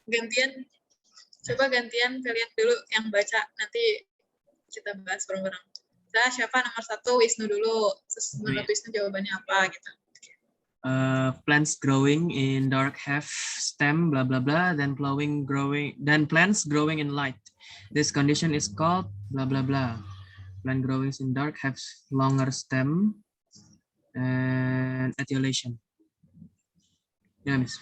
Gantian, coba gantian kalian dulu yang baca, nanti kita bahas bareng-bareng. Nah, siapa nomor 1? Wisnu dulu. Terus menurut Wisnu jawabannya apa gitu. Plants growing in dark have stem blah blah blah then plants growing in light. This condition is called blah blah blah. Plant growing in dark have longer stem and etiolation. Ya, Miss.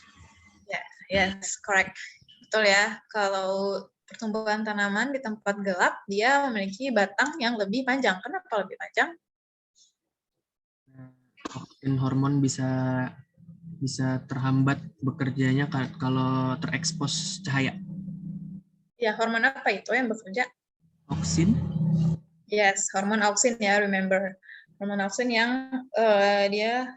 Yes, correct. Betul ya. Kalau pertumbuhan tanaman di tempat gelap, dia memiliki batang yang lebih panjang. Kenapa lebih panjang? Dan hormon bisa terhambat bekerjanya kalau terekspos cahaya. Ya, hormon apa itu yang bekerja? Auksin. Yes, hormon auksin ya, remember. Hormon auksin yang dia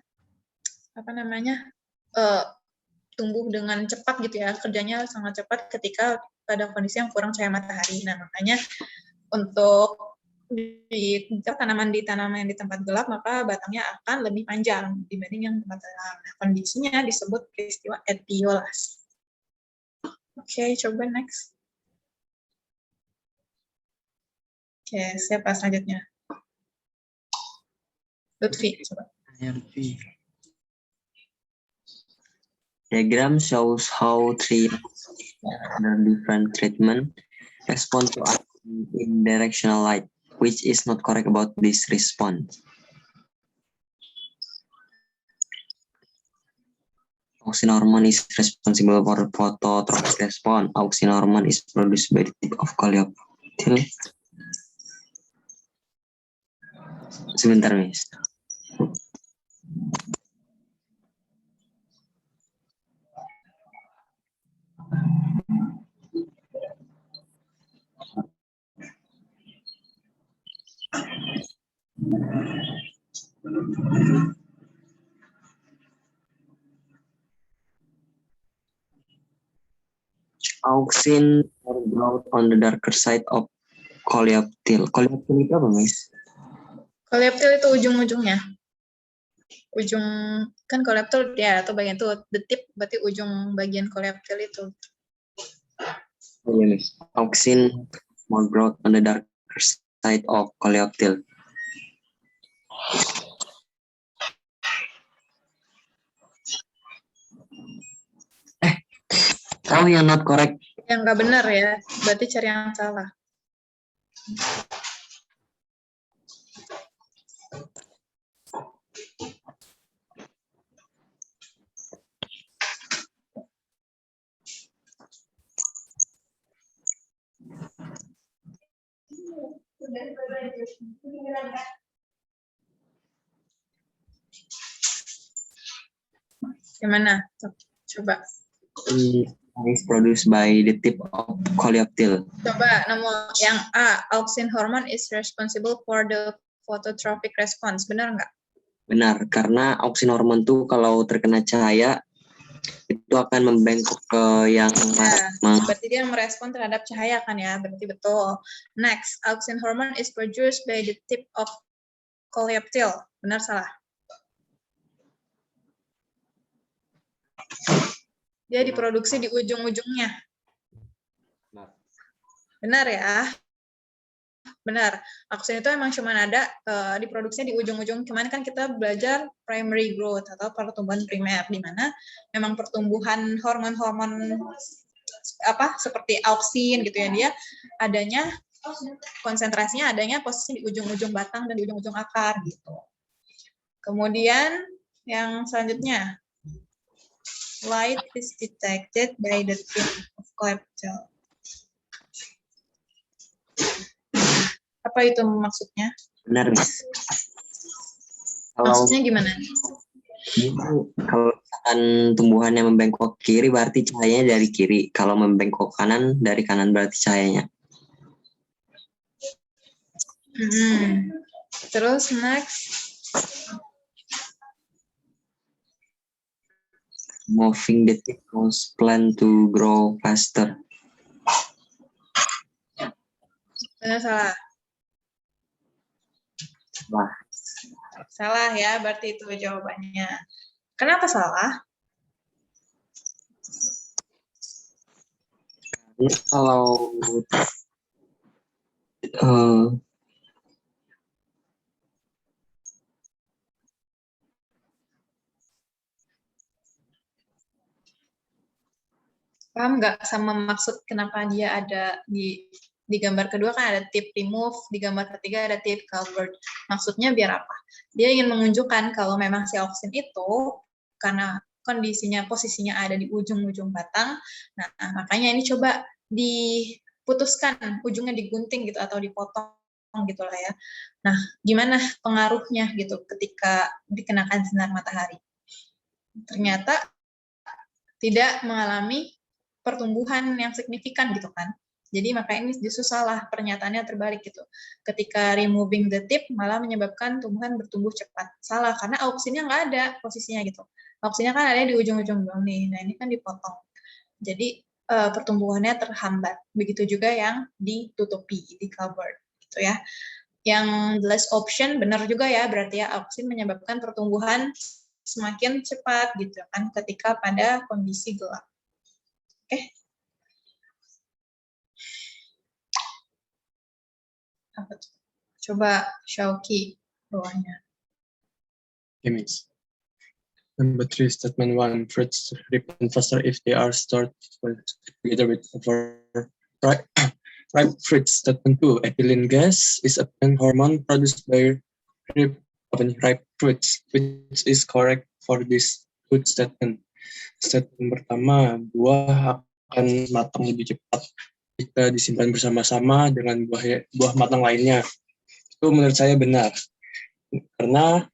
tumbuh dengan cepat gitu ya, kerjanya sangat cepat ketika pada kondisi yang kurang cahaya matahari. Nah, makanya untuk di tanaman di tempat gelap, maka batangnya akan lebih panjang dibanding yang tempat terang. Nah, kondisinya disebut peristiwa etiolasi. Oke, coba next. Oke, siapa selanjutnya? Lutfi, coba. Ya, Lutfi. Diagram shows how trees under different treatment respond to in directional light, which is not correct about this response. Auxin hormone is responsible for phototropic response. Auxin hormone is produced by the tip of coleoptile. Sebentar, Miss. Auxin are growth on the darker side of coleoptile. Coleoptile itu apa, Miss? Coleoptile itu ujung-ujungnya. Ujung, kan coleoptile ya, atau bagian itu, the tip, berarti ujung bagian coleoptile itu. Oh, iya, Miss. Auxin more growth on the darker side of coleoptile. Kamu yang not correct. Yang nggak benar ya, berarti cari yang salah. Gimana? Coba. Is produced by the tip of coleoptile. Coba nomor yang A, auxin hormone is responsible for the phototropic response. Benar nggak? Benar, karena auxin hormone tuh kalau terkena cahaya itu akan membengkok ke yang berarti dia merespon terhadap cahaya kan ya, berarti betul. Next, auxin hormone is produced by the tip of coleoptile. Benar salah? Dia diproduksi di ujung-ujungnya. Benar ya? Benar. Auxin itu emang cuma ada diproduksinya di ujung-ujung. Cuman kan kita belajar primary growth atau pertumbuhan primer, di mana memang pertumbuhan hormon-hormon seperti auxin gitu ya, dia adanya konsentrasinya adanya posisi di ujung-ujung batang dan di ujung-ujung akar gitu. Kemudian yang selanjutnya, light is detected by the tip of coleoptile. Apa itu maksudnya? Benar, Miss. Maksudnya gimana? Kalau misalkan tumbuhannya membengkok kiri berarti cahayanya dari kiri. Kalau membengkok kanan dari kanan berarti cahayanya. Terus next. Moving the tip causes plant to grow faster. Benar salah? Wah. Salah ya, berarti itu jawabannya. Kenapa salah? Kalau eh, Paham nggak sama maksud kenapa dia ada di gambar kedua kan ada tip remove, di gambar ketiga ada tip covered. Maksudnya biar apa? Dia ingin menunjukkan kalau memang si auxin itu karena kondisinya posisinya ada di ujung-ujung batang, nah makanya ini coba diputuskan, ujungnya digunting gitu atau dipotong gitu lah ya. Nah, gimana pengaruhnya gitu ketika dikenakan sinar matahari? Ternyata tidak mengalami pertumbuhan yang signifikan gitu kan. Jadi makanya ini justru salah, pernyataannya terbalik gitu. Ketika removing the tip malah menyebabkan tumbuhan bertumbuh cepat. Salah, karena auksinnya nggak ada posisinya gitu. Auksinnya kan ada di ujung-ujung doang nih, nah ini kan dipotong. Jadi pertumbuhannya terhambat. Begitu juga yang ditutupi, di cover gitu ya. Yang the last option benar juga ya, berarti ya auksin menyebabkan pertumbuhan semakin cepat gitu kan ketika pada kondisi gelap. Oke. Apa tuh? Coba Shauki bawahnya. Okay, miss. Number 3, statement 1. Fruits ripen faster if they are stored together with ripe fruits. Statement 2. Ethylene gas is a plant hormone produced by ripe fruits, which is correct for this food statement. Statement pertama, buah akan matang lebih cepat jika disimpan bersama-sama dengan buah matang lainnya. Itu menurut saya benar. Karena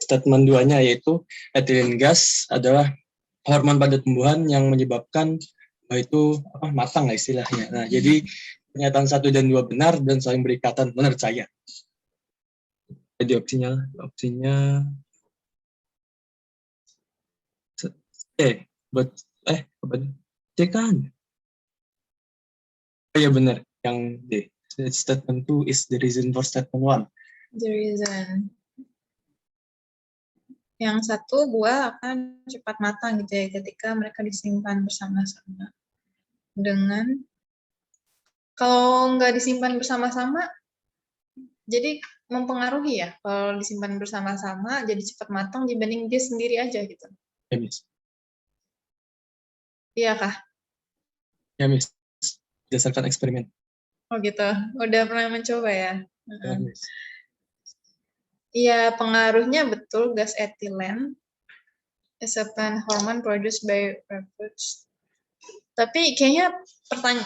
statement 2-nya yaitu ethylene gas adalah hormon pada tumbuhan yang menyebabkan itu matang lah istilahnya. Nah, jadi pernyataan 1 dan 2 benar dan saling berikatan menurut saya. Jadi opsinya C kan? Oh iya benar, yang D. Statement 2 is the reason for statement 1. The reason. Yang satu, buah akan cepat matang gitu ya ketika mereka disimpan bersama-sama. Dengan kalau nggak disimpan bersama-sama, jadi mempengaruhi ya. Kalau disimpan bersama-sama, jadi cepat matang dibanding dia sendiri aja gitu. Ya, Miss. Iya kah? Ya, Miss. Berdasarkan eksperimen. Oh gitu. Udah pernah mencoba ya? Ya, Miss. Iya, pengaruhnya betul gas etilen is a plant hormone produced by fruits. Tapi kayaknya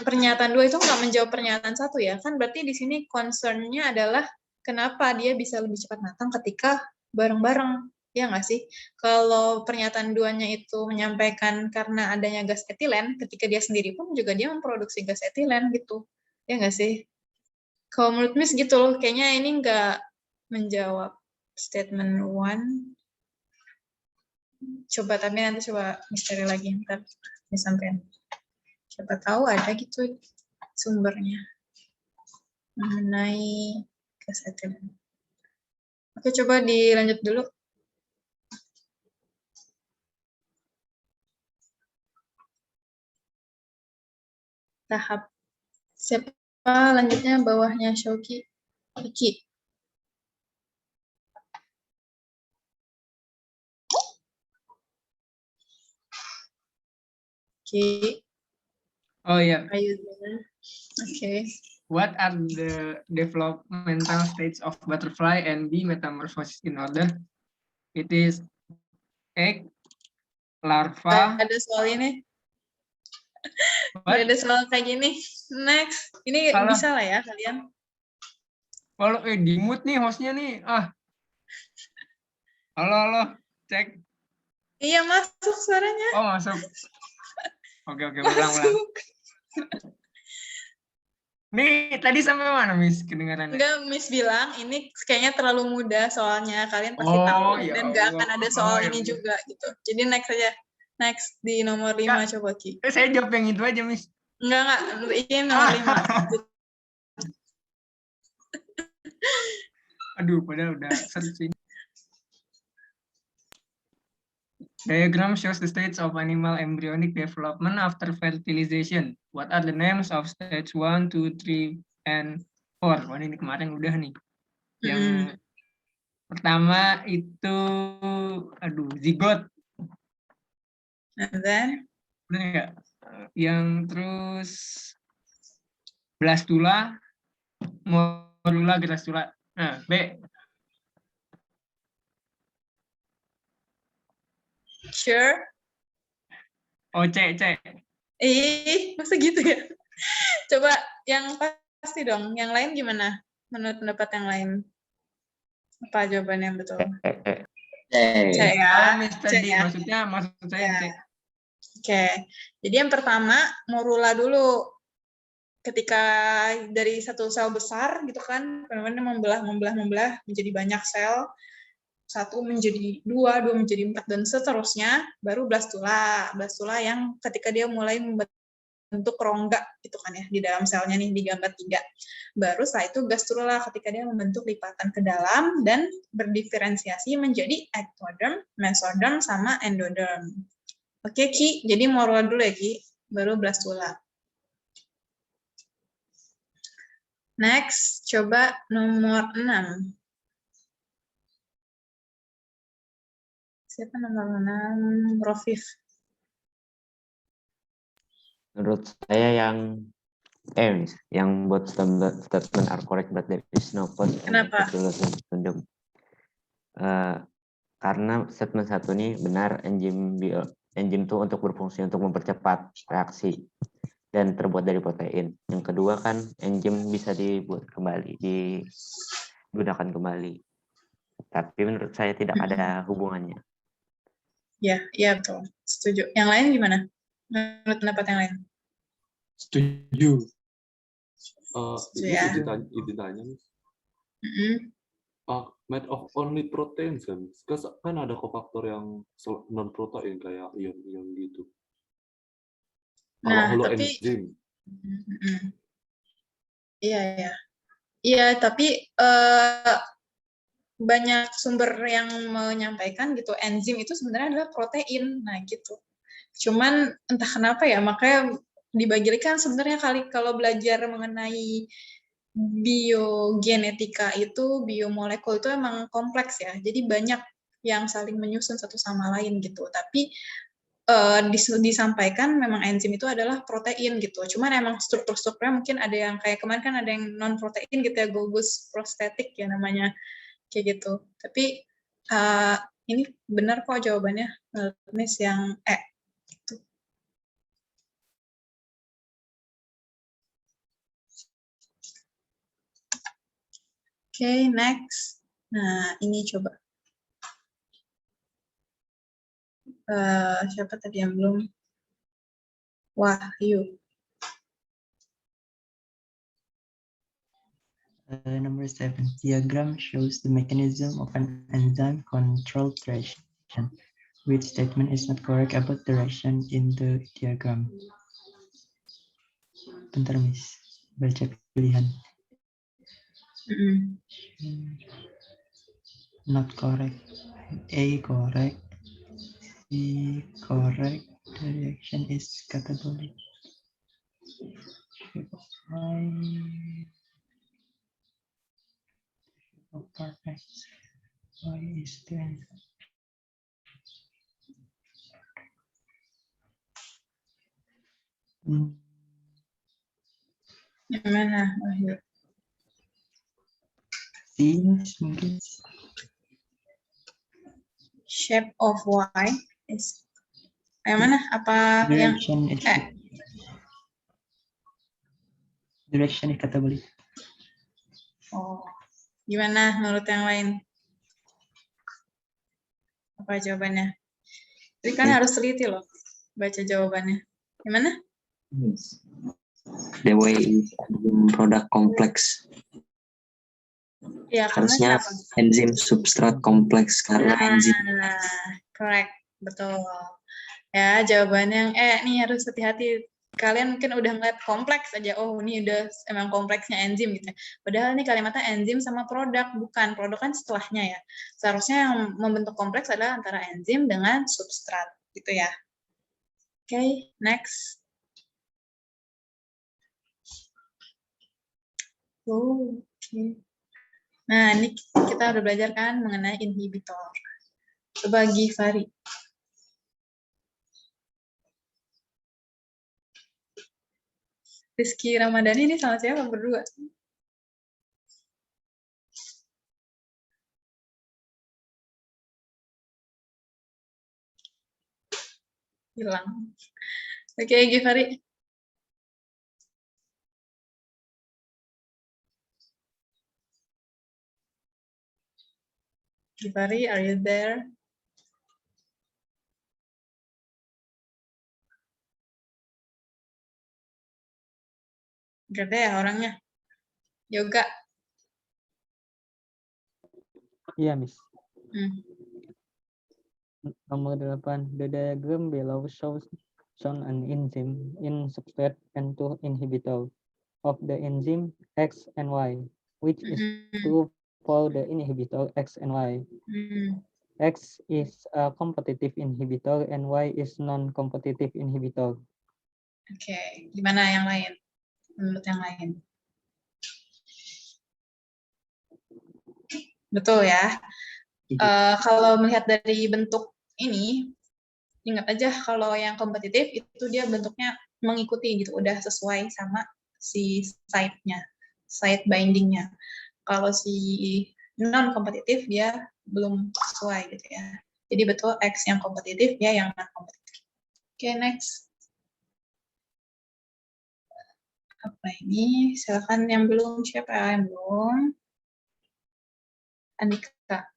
pernyataan 2 itu nggak menjawab pernyataan 1 ya. Kan berarti di sini concern-nya adalah kenapa dia bisa lebih cepat matang ketika bareng-bareng. Ya nggak sih? Kalau pernyataan 2-nya itu menyampaikan karena adanya gas etilen, ketika dia sendiri pun juga dia memproduksi gas etilen gitu. Ya nggak sih? Kalau menurut Miss gitu loh, kayaknya ini nggak menjawab statement 1. Coba tapi nanti coba misteri lagi ntar disampaikan. Siapa tahu ada gitu sumbernya mengenai gas etilen. Oke, coba dilanjut dulu. Tahap siapa lanjutnya bawahnya Shauki? Iki. Ki. Oh yeah. Are you there? Okay. What are the developmental stages of butterfly and bee metamorphosis in order? It is egg, larva. Ada soal ini. What? Ada soal kayak gini. Next. Ini Salah. bisa lah ya kalian. Kalau di mute nih hostnya nih. Halo, cek. Iya, masuk suaranya. Oh, masuk. Oke, ulang. Nih, tadi sampai mana, Miss? Kedengarannya? Enggak, Miss bilang ini kayaknya terlalu mudah soalnya. Kalian pasti tahu. Ya Dan nggak Allah. akan ada soal Ya ini Allah. juga gitu. Jadi next aja. Next di nomor 5 coba Ki. Saya jawab yang itu aja, Miss. Enggak. Ini nomor 5. Aduh, padahal udah searching. Diagram shows the states of animal embryonic development after fertilization. What are the names of stage 1, 2, 3, and 4? Wah, ini kemarin udah nih. Yang pertama itu, zigot. And then Bener nggak? Yang terus blastula, morula, gracula. Nah, B. sure. Oh, C. Masa gitu ya? Coba yang pasti dong. Yang lain gimana? Menurut pendapat yang lain. Apa jawaban yang betul? C ya. Oh, Mr. C D. ya. Maksud saya Ya. C. Oke. Jadi yang pertama, morula dulu. Ketika dari satu sel besar gitu kan, membelah menjadi banyak sel, 1 menjadi 2, 2 menjadi 4, dan seterusnya, baru blastula. Blastula yang ketika dia mulai membentuk rongga gitu kan ya, di dalam selnya nih, di gambar 3. Baru setelah itu gastrula, ketika dia membentuk lipatan ke dalam dan berdiferensiasi menjadi ectoderm, mesoderm, sama endoderm. Oke, Ki, jadi morula dulu ya, Ki, baru blastula. Next, coba nomor 6. Siapa nomor 6? Rofif. Menurut saya yang buat statement are correct but there is no cause and Kenapa? syndrome. Karena statement 1 ini benar, enzim itu untuk berfungsi untuk mempercepat reaksi dan terbuat dari protein. Yang kedua kan enzim bisa digunakan kembali. Tapi menurut saya tidak ada hubungannya. Ya, iya betul. Setuju. Yang lain gimana? Menurut pendapat yang lain? Setuju. Setuju Ini ya. ditanya nih. Mm-mm. Made of only protein kan ada kofaktor yang non protein kayak ion gitu. Nah, Kalau tapi enzim. Iya, tapi banyak sumber yang menyampaikan gitu, enzim itu sebenarnya adalah protein. Nah, gitu. Cuman entah kenapa ya, makanya dibagikan sebenarnya kalau belajar mengenai biogenetika itu, biomolekul itu emang kompleks ya. Jadi banyak yang saling menyusun satu sama lain gitu. Tapi disampaikan memang enzim itu adalah protein gitu. Cuman emang strukturnya mungkin ada yang kayak kemarin kan ada yang non protein gitu ya, Golgus prostetik ya namanya, kayak gitu. Tapi ini benar kok jawabannya, Miss, yang gitu. Oke, next. Nah, ini coba. Siapa tadi yang belum? Wahyu. Number 7. Diagram shows the mechanism of an enzyme controlled reaction. Which statement is not correct about the reaction in the diagram? Bentar, Miss. Baca pilihan. Not correct. A correct. C correct. The reaction is catabolic. Perfect. Why is the Yang mana, Wahyu? C mungkin. Shape of Y is yang mana? Apa yang Direction is direction is catabolic. Oh, gimana menurut yang lain? Apa jawabannya? Jadi kan harus teliti loh baca jawabannya. Gimana? The way is product complex. Ya, karena Harusnya kenapa? enzim substrat kompleks karena enzim. Correct, betul. Ya, jawabannya yang nih harus hati-hati kalian mungkin udah ngeliat kompleks aja, oh ini udah emang kompleksnya enzim gitu. Padahal ini kalimatnya enzim sama produk, bukan. Produk kan setelahnya ya. Seharusnya yang membentuk kompleks adalah antara enzim dengan substrat gitu ya. Oke, next. Oke. Nah, ini kita udah belajar kan mengenai inhibitor. Coba Givari. Rizky Ramadhani ini sama siapa berdua? Hilang. Oke, Givari. Givari, are you there? Gak ada ya orangnya. Yoga. Iya, Miss. Hmm. Nomor 8. The diagram below shows an enzyme in substrate and two inhibitor of the enzyme X and Y, which is true for the inhibitor X and Y. X is a competitive inhibitor and Y is non-competitive inhibitor. Oke, gimana yang lain? Menurut yang lain. Betul ya. Kalau melihat dari bentuk ini, ingat aja kalau yang kompetitif itu dia bentuknya mengikuti gitu, udah sesuai sama si site-nya, site binding-nya. Kalau si non-kompetitif dia belum sesuai gitu ya. Jadi betul X yang kompetitif, dia yang non-kompetitif. Oke, next. Apa ini? Silakan yang belum, siapa yang belum? Andika.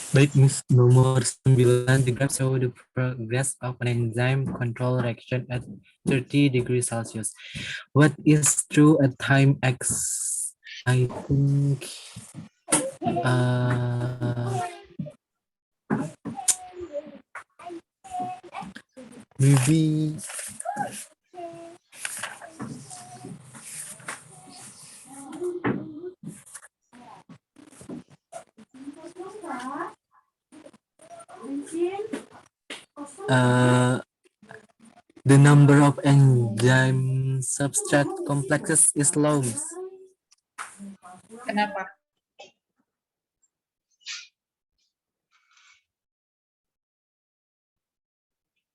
Baik, Miss. Nomor 9, the graph show the progress of an enzyme control reaction at 30 degrees Celsius. What is true at time X? I think maybe the number of enzyme substrate complexes is low. Kenapa?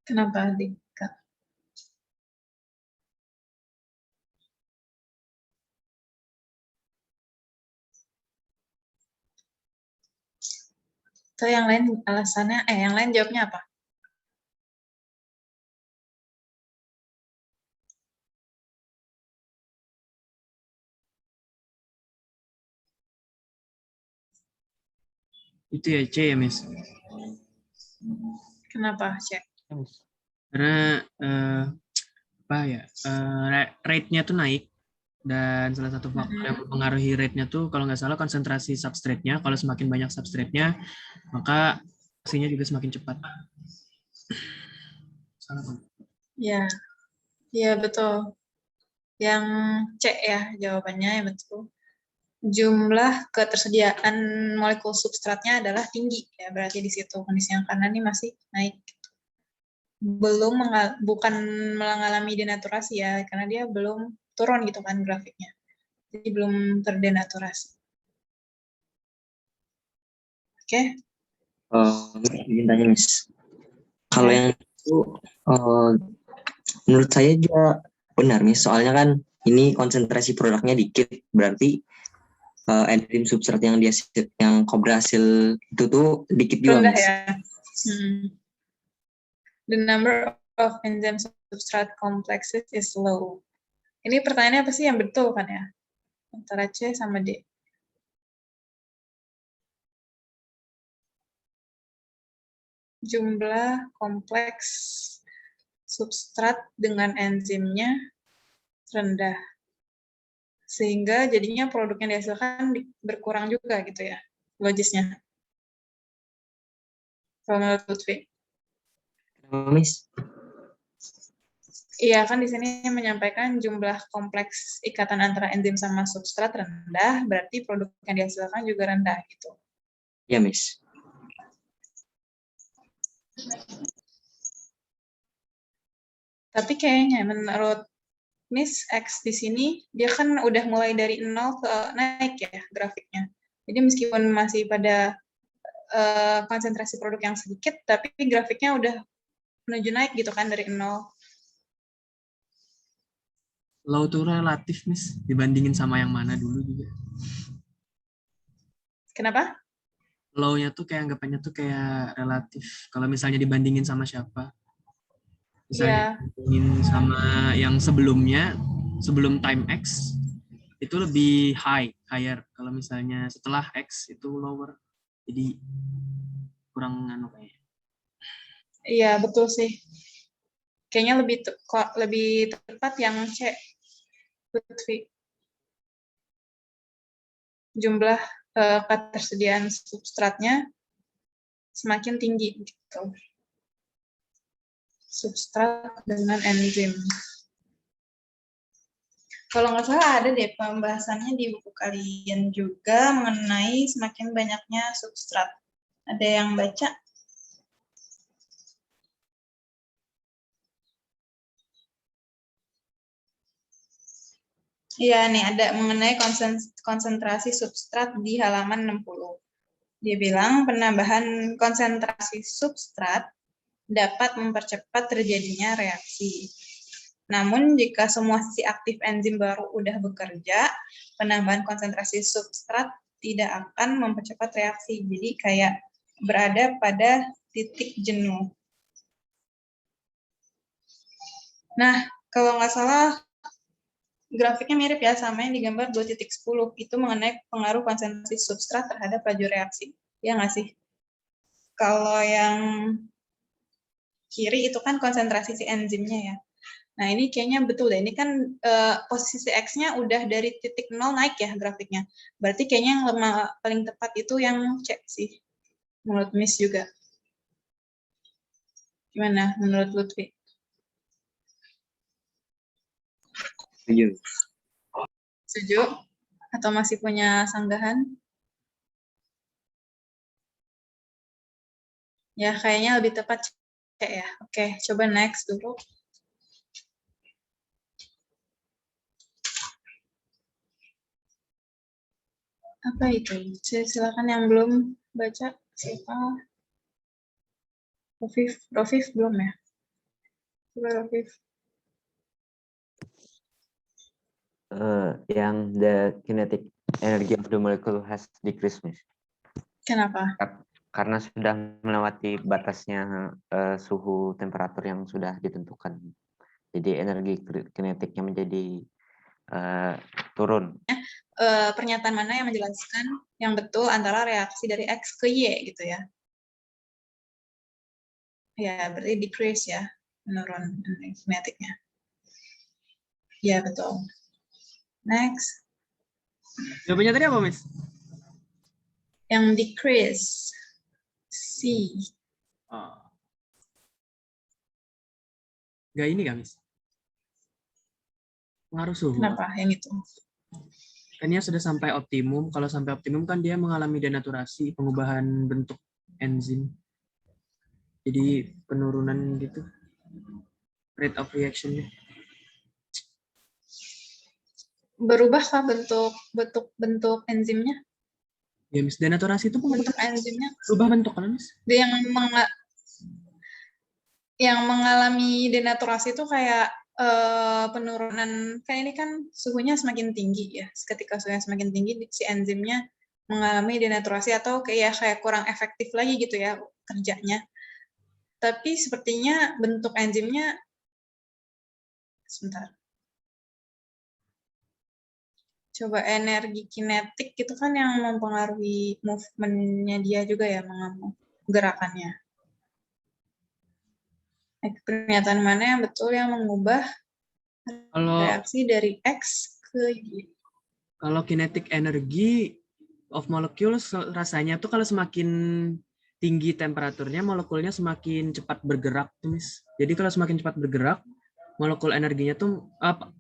Kenapa, Andika? Atau yang lain alasannya, yang lain jawabnya apa? Itu ya C ya, Miss. Kenapa, Cek? Karena apa ya, rate-nya tuh naik, dan salah satu faktor yang mempengaruhi rate-nya tuh kalau nggak salah konsentrasi substrate-nya. Kalau semakin banyak substrate-nya, maka reaksinya juga semakin cepat. Salah. Ya, ya betul. Yang C ya jawabannya, yang betul. Jumlah ketersediaan molekul substratnya adalah tinggi ya, berarti di situ kondisi yang kanan ini masih naik. Belum bukan mengalami denaturasi ya, karena dia belum turun gitu kan grafiknya. Jadi belum terdenaturasi. Oke. Izin tanya, Miss. Kalau yang itu menurut saya juga benar, Miss. Soalnya kan ini konsentrasi produknya dikit, berarti enzim substrat yang berhasil itu tuh dikit juga, rendah Miss. Ya. The number of enzyme substrate complexes is low. Ini pertanyaannya apa sih yang betul kan ya? Antara C sama D. Jumlah kompleks substrat dengan enzimnya rendah. Sehingga jadinya produk yang dihasilkan berkurang juga gitu ya, logisnya. Kalau menurut Lutfi. Miss? Iya, kan di sini menyampaikan jumlah kompleks ikatan antara enzim sama substrat rendah, berarti produk yang dihasilkan juga rendah gitu. Ya, Miss. Tapi kayaknya menurut Miss X di sini, dia kan udah mulai dari 0 ke naik ya grafiknya. Jadi meskipun masih pada konsentrasi produk yang sedikit, tapi grafiknya udah menuju naik gitu kan dari 0. Low tuh relatif, Miss, dibandingin sama yang mana dulu juga. Kenapa? Low-nya tuh kayak anggapannya tuh kayak relatif. Kalau misalnya dibandingin sama siapa? Misalnya dibandingin sama yang sebelumnya, sebelum time X, itu lebih higher. Kalau misalnya setelah X itu lower. Jadi kurang kayaknya. Iya, betul sih. Kayaknya lebih tepat yang C. Lutfi. Jumlah ketersediaan substratnya semakin tinggi gitu. Substrat dengan enzim. Kalau nggak salah ada deh pembahasannya di buku kalian juga mengenai semakin banyaknya substrat. Ada yang baca? Iya nih, ada mengenai konsentrasi substrat di halaman 60. Dia bilang penambahan konsentrasi substrat dapat mempercepat terjadinya reaksi. Namun jika semua sisi aktif enzim baru udah bekerja, penambahan konsentrasi substrat tidak akan mempercepat reaksi. Jadi kayak berada pada titik jenuh. Nah, kalau nggak salah grafiknya mirip ya sama yang digambar 2.10. Itu mengenai pengaruh konsentrasi substrat terhadap laju reaksi. Ya nggak sih? Kalau yang kiri itu kan konsentrasi si enzimnya ya. Nah, ini kayaknya betul deh. Ini kan posisi X-nya udah dari titik 0 naik ya grafiknya. Berarti kayaknya yang paling tepat itu yang C sih. Menurut Miss juga. Gimana menurut Lutfi? Setuju. Setuju? Atau masih punya sanggahan? Ya, kayaknya lebih tepat C ya. Oke, coba next dulu. Apa itu? Silakan yang belum baca. Siapa? Rofif belum ya? Coba Rofif. Yang the kinetic energy of the molecule has decreased, Miss. Kenapa? Karena sudah melewati batasnya suhu temperatur yang sudah ditentukan. Jadi energi kinetiknya menjadi turun. Pernyataan mana yang menjelaskan yang betul antara reaksi dari X ke Y gitu ya? Ya, berarti decrease ya, menurun kinetiknya. Ya, betul. Next. Jawabannya tadi apa, Miss? Yang decrease. C. Oh. Nggak ini nggak, Miss? Pengaruh suhu. Kenapa yang itu? Kan dia sudah sampai optimum. Kalau sampai optimum kan dia mengalami denaturasi, pengubahan bentuk enzim. Jadi penurunan gitu. Rate of reaction-nya. Berubahkah bentuk enzimnya? Ya, Miss, denaturasi itu bentuk enzimnya berubah bentuk kan, Miss? Dia yang mengalami denaturasi itu kayak penurunan, kayak ini kan suhunya semakin tinggi ya. Ketika suhunya semakin tinggi, si enzimnya mengalami denaturasi atau kayak kurang efektif lagi gitu ya kerjanya. Tapi sepertinya bentuk enzimnya, sebentar. Coba energi kinetik itu kan yang mempengaruhi movement-nya dia juga ya, gerakannya. Pernyataan mana yang betul yang mengubah reaksi dari X ke Y? Kalau kinetic energy of molecules rasanya tuh kalau semakin tinggi temperaturnya, molekulnya semakin cepat bergerak tuh, Miss. Jadi kalau semakin cepat bergerak, molekul energinya tuh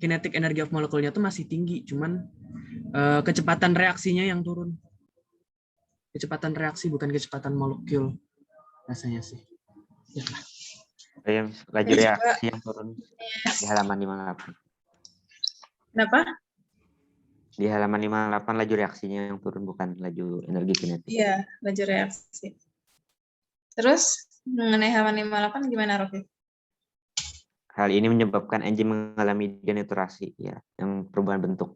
kinetic energy of molekulnya tuh masih tinggi, cuman kecepatan reaksinya yang turun. Kecepatan reaksi bukan kecepatan molekul rasanya sih. Ya. Laju reaksi yang turun di halaman 58. Kenapa? Di halaman 58 laju reaksinya yang turun, bukan laju energi kinetik. Iya, laju reaksi. Terus mengenai halaman 58 gimana, Rofi? Hal ini menyebabkan enzim mengalami denaturasi, ya, yang perubahan bentuk.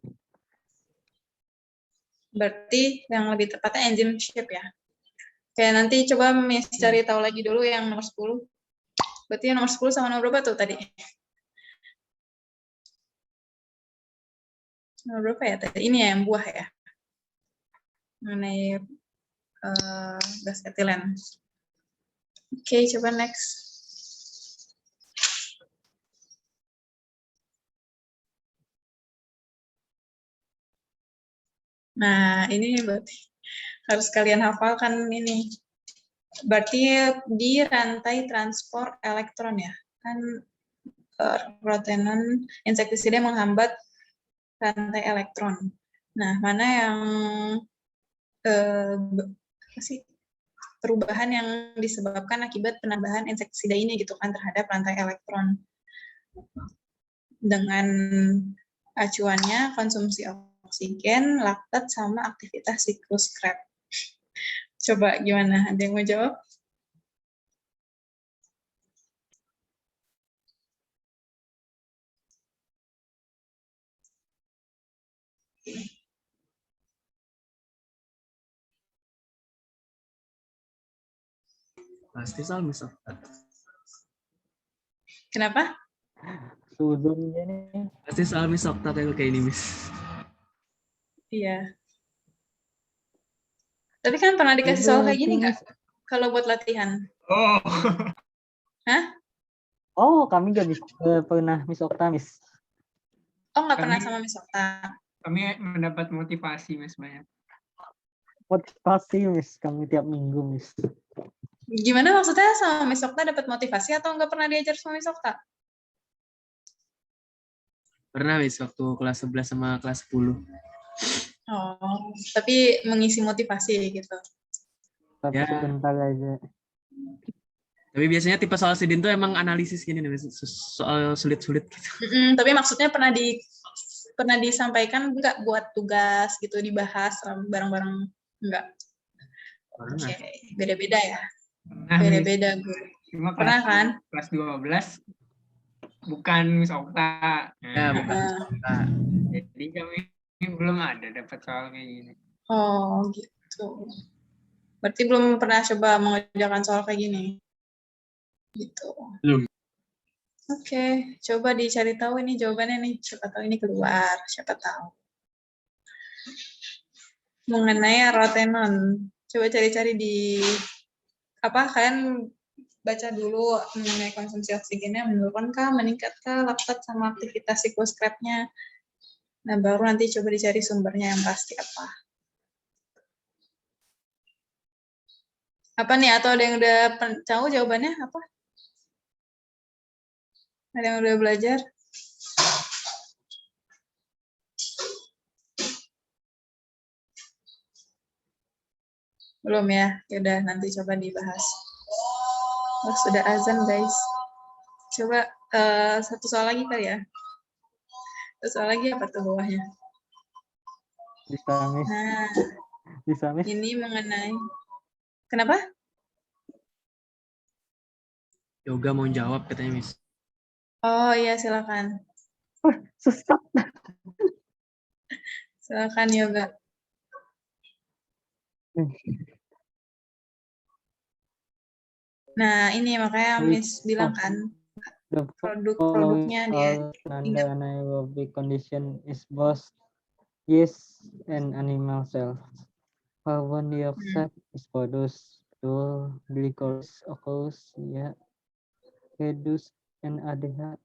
Berarti yang lebih tepatnya enzim shape ya. Oke, nanti coba Miss cari tahu lagi dulu yang nomor 10. Berarti yang nomor 10 sama nomor berapa tuh tadi? Nomor berapa ya tadi? Ini ya yang buah ya. Mengenai gas etilen. Oke, coba next. Nah, ini berarti harus kalian hafalkan ini. Berarti di rantai transport elektron ya. Kan rotenon insektisida menghambat rantai elektron. Nah, mana yang apa sih? Perubahan yang disebabkan akibat penambahan insektisida ini gitu kan terhadap rantai elektron. Dengan acuannya konsumsi oksigen, laktat, sama aktivitas siklus Krebs. Coba gimana? Ada yang mau jawab? Pasti soal Miss Okta. Kenapa? Sudunnya nih. Pasti soal Miss Okta kayak ini, Miss. Iya. Tapi kan pernah dikasih soal kayak gini nggak? Kalau buat latihan. Oh. Hah? Oh, kami nggak pernah Miss Okta, Miss. Oh, nggak pernah sama Miss Okta. Kami mendapat motivasi, Mas, banyak. Motivasi, Miss. Kami tiap minggu, Miss. Gimana maksudnya sama Miss Okta dapat motivasi atau nggak pernah diajar sama Miss Okta? Pernah, Miss, waktu kelas 11 sama kelas 10. Oh, tapi mengisi motivasi gitu. Tapi Ya. sebentar aja. Tapi biasanya tipe soal sidin tuh emang analisis gini nih, soal sulit-sulit gitu. Tapi maksudnya pernah disampaikan nggak buat tugas gitu dibahas bareng-bareng nggak? Oke, beda-beda ya. Beda-beda guru. Cuma Pernah kan? Kelas 12 bukan Miss Okta. Ya, bukan Miss Okta. Jadi kami belum ada dapat soal kayak gini. Oh, gitu. Berarti belum pernah coba mengerjakan soal kayak gini. Gitu. Belum. Oke, coba dicari tahu ini jawabannya nih. Siapa tahu ini keluar, siapa tahu. Mengenai rotenon. Coba cari-cari di kalian baca dulu mengenai konsumsi oksigennya menurun-kah, meningkat-kah, laktat sama aktivitas siklus Krebs-nya. Nah, baru nanti coba dicari sumbernya yang pasti apa. Apa nih? Atau ada yang udah tahu jawabannya apa? Ada yang udah belajar? Belum ya? Yaudah, nanti coba dibahas. Oh, sudah azan, guys. Coba satu soal lagi kali ya. Satu soal lagi apa tuh bawahnya? Bisa, Miss. Nah, Bisa, Miss. ini mengenai... Kenapa? Yoga mau jawab katanya, Miss. Oh iya, silakan. Susah. Silakan Yoga. Nah, ini makanya Miss bilang kan, produk-produknya dia Under anaerobic condition is both yeast and animal cells. Carbon dioxide is produced to glycolysis occurs, ya, reduce NADH.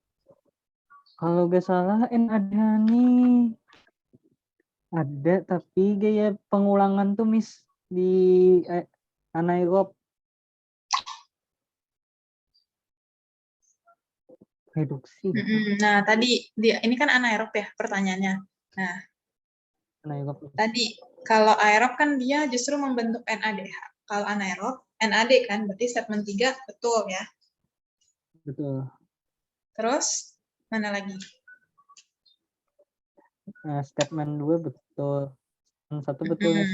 Kalau gak salah NADH nih ada, tapi gaya pengulangan tuh Miss di anaerob Reduksi. Nah, tadi ini kan anaerob ya pertanyaannya. Nah, Anaerob. tadi kalau aerob kan dia justru membentuk NADH. Kalau anaerob NAD kan, berarti statement 3 betul ya. Betul. Terus mana lagi? Statement 2 betul. Satu betul, Miss.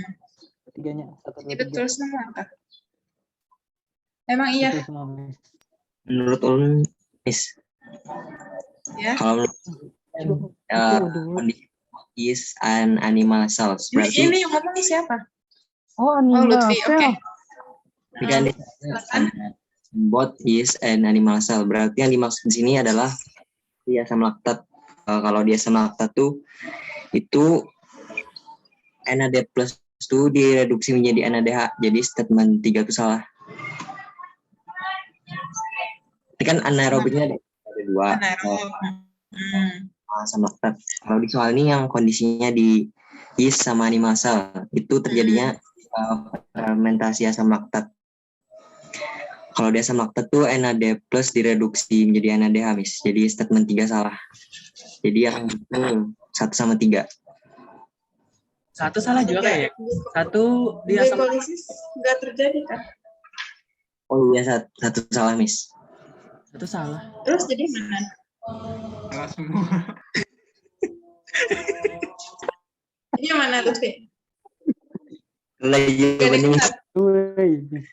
Ketiganya. 1, 2, Jadi 3. betul semua kah? Emang iya. Betul semua, Miss. Menurut ulun, Miss, Ya. kalau kondisi is an animal cells, berarti Ini yang ngomong siapa? Oh, Oh, Lutfi. Oke. kan both is an animal cell, berarti yang dimaksud di sini adalah di asam laktat. Kalau di asam laktat tuh itu NAD plus itu direduksi menjadi NADH, jadi statement 3 itu salah. Ini kan anaerobiknya ada 2. Anaerob. Asam laktat. Kalau di soal ini yang kondisinya di yeast sama animal cell itu terjadinya fermentasi asam laktat. Kalau di asam laktat tuh NAD plus direduksi menjadi NADH, Miss. Jadi statement 3 salah. Jadi yang 1 sama 3. 1 salah juga kayak. 1 di asam. Glikolisis nggak terjadi kan? Oh iya, 1 salah, Miss. 1 salah. Terus jadi mana? Salah semua. Ini yang mana Lutfi? Lagi Gak ada yang benar. benar.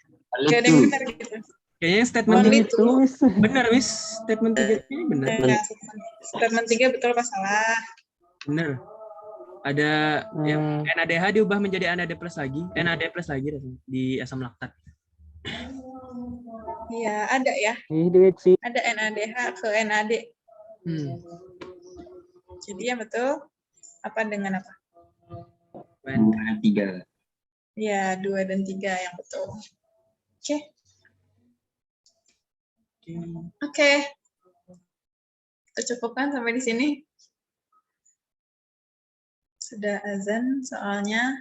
Gak ada yang benar gitu. Kayaknya statement Only 3 two. benar, Miss. Statement 3 ini benar. Statement 3 betul apa salah? Benar. Ada yang NADH diubah menjadi NAD plus lagi di asam laktat. Iya, ada ya. Reduksi. Ada NADH ke NAD. Jadi yang betul apa dengan apa? 2 dan 3. Ya, 2 dan 3 yang betul. Oke. Oke. Kita cukupkan sampai di sini. Sudah azan soalnya.